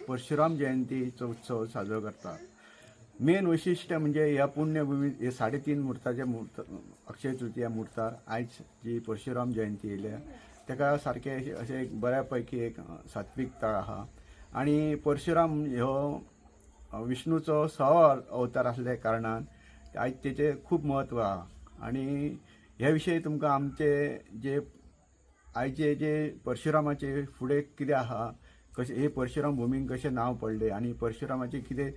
परशुराम जयंतीचो उत्सव साजरो करतात. मेन वैशिष्ट्य म्हणजे ह्या पुण्यभूमीत हे 3.5 मुहूर्ताच्या अक्षय तृतीया मुहूर्तार आयज जी परशुराम जयंती येयल्या ताका सारके अशें एक बऱ्यापैकी एक सात्विकता आहा. आनी परशुराम ह्यो विष्णूचो 6वो अवतार आसल्या कारणान आयज तेचें खूब महत्व आहा. आनी ह्या विशयी तुमकां आमचे जे आयचे जे परशुरामाचे फुडें कितें आहा, कशें हे परशुराम भुमीक कशें नांव पडलें आनी परशुरामाचे कितें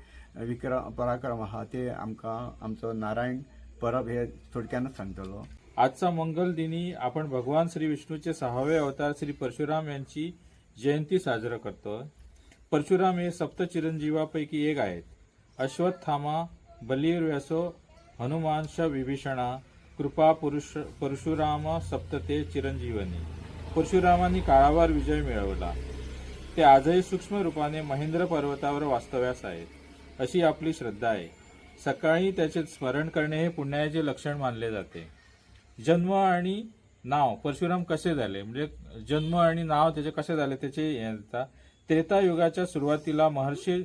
पराक्रम आहा ते आमकां आमचो नारायण परब हे थोडक्यानच सांगतलो. आजचा मंगल दिनी आपण भगवान श्री विष्णूचे 6वे अवतार श्री परशुराम यांची जयंती साजरा करतो. परशुराम हे सप्त चिरंजीवापैकी एक आहेत. अश्वत्थामा, बलिर्व्यासो, हनुमानश विभीषणा, कृपा परशुराम सप्तते चिरंजीवनी. परशुरामांनी काळावर विजय मिळवला. ते आजही सूक्ष्म रूपाने महेंद्र पर्वतावर वास्तव्यास आहेत, अशी आपली श्रद्धा आहे. सकाळी त्याचे स्मरण करणे हे पुण्याचे लक्षण मानले जाते. जन्म आणि नाव परशुराम कसे झाले, म्हणजे जन्म आणि नाव त्याचे कसे झाले त्याचे त्रेतायुगाच्या सुरुवातीला महर्षी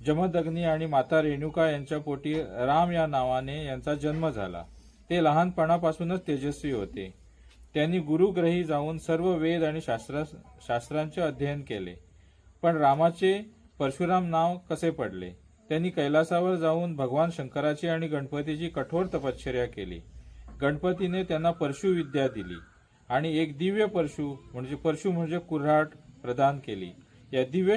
जमदग्नी आणि माता रेणुका यांच्या पोटी राम या नावाने यांचा जन्म झाला. ते लहानपणापासूनच तेजस्वी होते. त्यांनी गुरुग्रही जाऊन सर्व वेद आणि शास्त्रांचे अध्ययन केले. पण रामाचे परशुराम नाव कसे पडले? त्यांनी कैलासावर जाऊन भगवान शंकराची आणि गणपतीची कठोर तपश्चर्या केली. गणपतीने त्यांना परशु विद्या दिली आणि एक दिव्य परशु म्हणजे कुऱ्हाड प्रदान केली. या दिव्य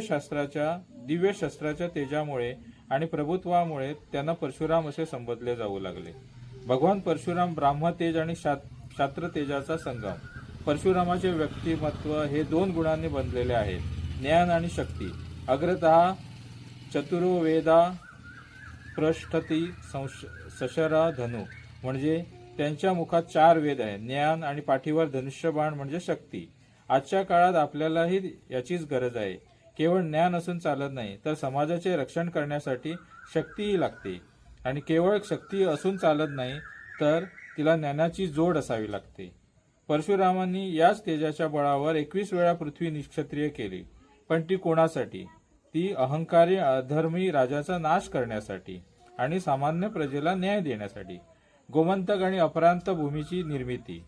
शस्त्राच्या तेजामुळे आणि प्रभुत्वामुळे त्यांना परशुराम असे संबोधले जाऊ लागले. भगवान परशुराम ब्राह्मतेज आणि क्षात्र तेजाचा संगम. परशुरामाचे व्यक्तिमत्व हे 2 गुणांनी बनलेले आहे, ज्ञान आणि शक्ती. अग्रतः चतुरो वेदा पृष्ठती सशरा धनु, म्हणजे त्यांच्या मुखात 4 वेद आहे, ज्ञान, आणि पाठीवर धनुष्यबाण म्हणजे शक्ती. आजच्या काळात आपल्यालाही याचीच गरज आहे. केवळ ज्ञान असून चालत नाही, तर समाजाचे रक्षण करण्यासाठी शक्तीही लागते. आणि केवळ शक्ती असून चालत नाही, तर तिला ज्ञानाची जोड असावी लागते. परशुरामांनी याच तेजाच्या बळावर 21 वेळा पृथ्वी निक्षत्रिय केली. पण ती कोणासाठी? ती अहंकारी अधर्मी राजाचा नाश करण्यासाठी आणि सामान्य प्रजेला न्याय देण्यासाठी. गोमंतक आणि अपरांत भूमीची निर्मिती.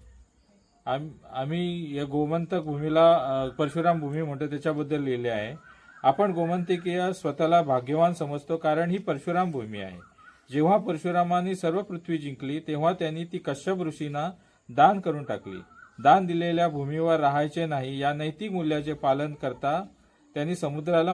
आम्ही या गोमंतक भूमीला परशुराम भूमी म्हणतो, त्याच्याबद्दल लिहिले आहे. आपण गोमंतकीय स्वतःला भाग्यवान समजतो, कारण ही परशुराम भूमी आहे. जेव्हा परशुरामांनी सर्व पृथ्वी जिंकली, तेव्हा त्यांनी ती कश्यप ऋषींना दान करून टाकली. दान दिलेल्या भूमीवर राहायचे नाही या नैतिक मूल्याचे पालन करता त्यांनी समुद्राला